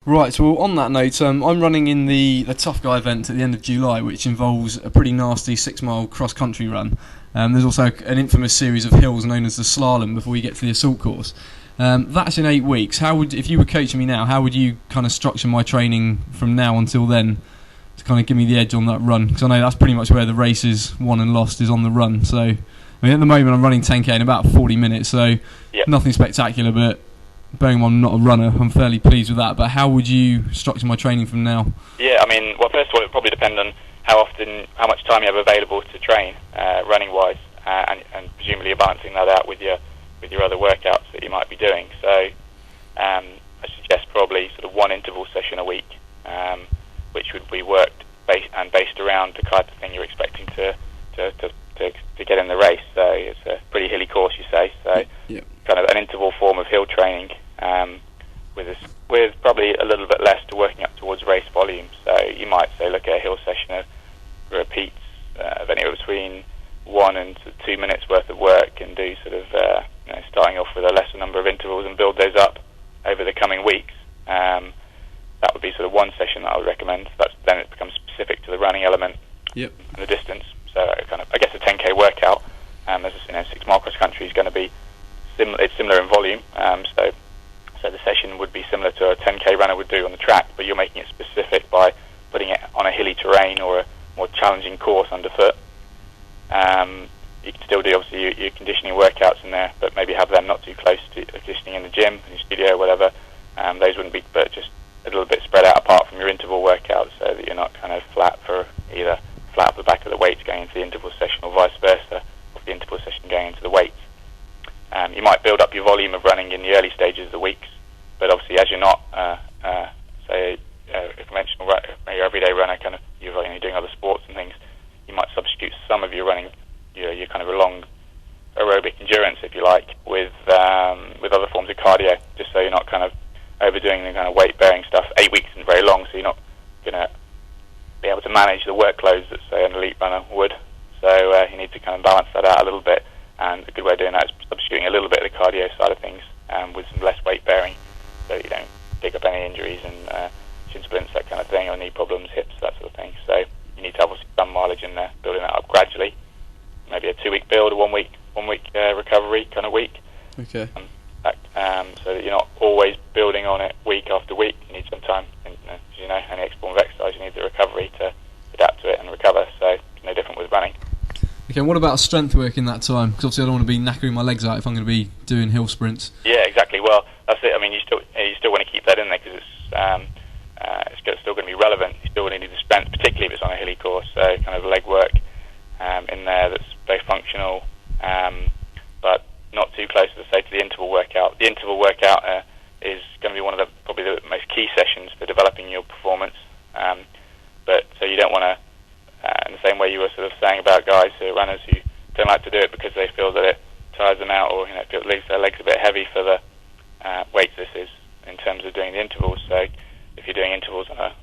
Right, so on that note, I'm running in the Tough Guy event at the end of July, which involves a pretty nasty 6-mile cross-country run. There's also an infamous series of hills known as the slalom before you get to the assault course. That's in 8 weeks. If you were coaching me now, how would you kind of structure my training from now until then to kind of give me the edge on that run? Because I know that's pretty much where the race is won and lost, is on the run. So, I mean, at the moment I'm running 10k in about 40 minutes, so nothing spectacular, but bearing in mind I'm not a runner, I'm fairly pleased with that. But how would you structure my training from now? Yeah, I mean, well, first of all, it would probably depend on how much time you have available to train, running-wise, and presumably you're balancing that out with your other workouts that you might be doing. So I suggest probably sort of one interval session a week, which would be worked based around the type of thing you're expecting to get in the race. So it's a pretty hilly course, you say. So kind of an interval form of hill training, with probably a little bit less to working up towards race volume. So you might say look at a hill session of repeats of anywhere between 1 and 2 minutes worth of work, and do sort of starting off with a lesser number of intervals and build those up over the coming weeks. That would be sort of one session that I would recommend. Then it becomes specific to the running element and the distance. So kind of, I guess, a 10k workout, as 6-mile cross country is going to be it's similar in volume. So the session would be similar to a 10k runner would do on the track, but you're making it specific by putting it on a hilly terrain or a more challenging course underfoot. You can still do obviously your conditioning workouts in there, but maybe have them not too close to conditioning in the gym, in your studio, whatever. Those wouldn't be, but just a little bit spread out apart from your interval workouts, so that you're not kind of flat up the back of the weights going into the interval session, or vice versa, or the interval session going into the weights. You might build up your volume of running in the early stages of the weeks, but obviously as you're not, say, a conventional your everyday runner, kind of you're doing other sports and things, you might substitute some of your running, your kind of a long aerobic endurance, if you like, with other forms of cardio, just so you're not kind of overdoing the kind of weight-bearing stuff. 8 weeks isn't very long, so you're not going to be able to manage the workloads that, say, an elite runner would. So you need to kind of balance that out a little bit, and a good way of doing that is substituting a little bit of the cardio side of things with some less weight-bearing, so you don't pick up any injuries and shin splints, that kind of thing, or knee problems, hips, that sort of thing. So you need to have some mileage in there, building that up gradually. Maybe a 2-week build, a one week recovery kind of week. Okay. So that you're not always building on it week after week. You need some time. And, as you know, any form of exercise, you need the recovery to adapt to it and recover. So it's no different with running. Okay, and what about strength work in that time? Because obviously I don't want to be knackering my legs out if I'm going to be doing hill sprints. Yeah, exactly. Well, that's it. I mean, you still want to keep that in there, because it's still going to be relevant. You still need the strength, particularly if it's on a hilly course. So kind of leg work in there that's very functional, but not too close, as I say, to the interval workout. The interval workout is going to be one of probably the most key sessions for developing your performance. But so you don't want to, in the same way you were sort of saying about guys who are runners who don't like to do it because they feel that it tires them out, or it leaves their legs a bit heavy for the weights this is in terms of doing the intervals. So if you're doing intervals on a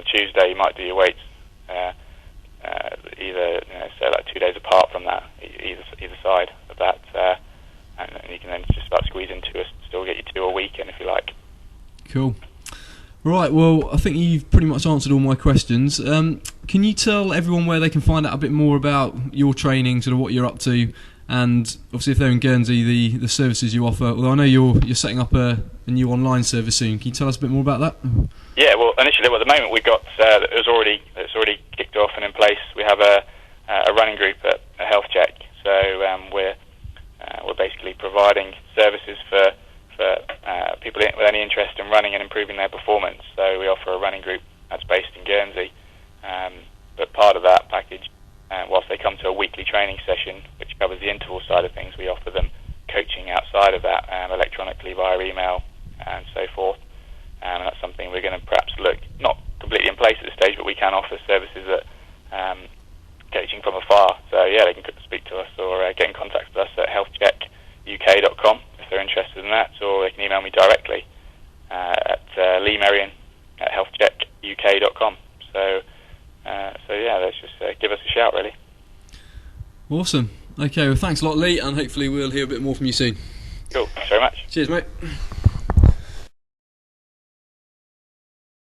Tuesday, you might do your weights either say like 2 days apart from that, either side of that, and you can then just about squeeze into it, still get you to a week in if you like. Cool. Right, well, I think you've pretty much answered all my questions. Can you tell everyone where they can find out a bit more about your training, sort of what you're up to, and obviously if they're in Guernsey, the services you offer? Although I know you're setting up a new online service soon. Can you tell us a bit more about that? Yeah, well, initially, at the moment, we've got it's already kicked off and in place. We have a running group at Health Check. So we're basically providing services for people with any interest in running and improving their performance. So we offer a running group that's based in Guernsey. But part of that package, whilst they come to a weekly training session, which covers the interval side of things, we offer them coaching outside of that, electronically via email and so forth. And that's something we're going to perhaps look, not completely in place at this stage, but we can offer services that coaching from afar. So yeah, they can speak to us or get in contact with us at healthcheckuk.com if they're interested in that, or they can email me directly at Lee Merrien at healthcheckuk.com. So yeah, let's just give us a shout, really. Awesome. Okay, well, thanks a lot, Lee, and hopefully we'll hear a bit more from you soon. Cool. Thanks very much. Cheers, mate.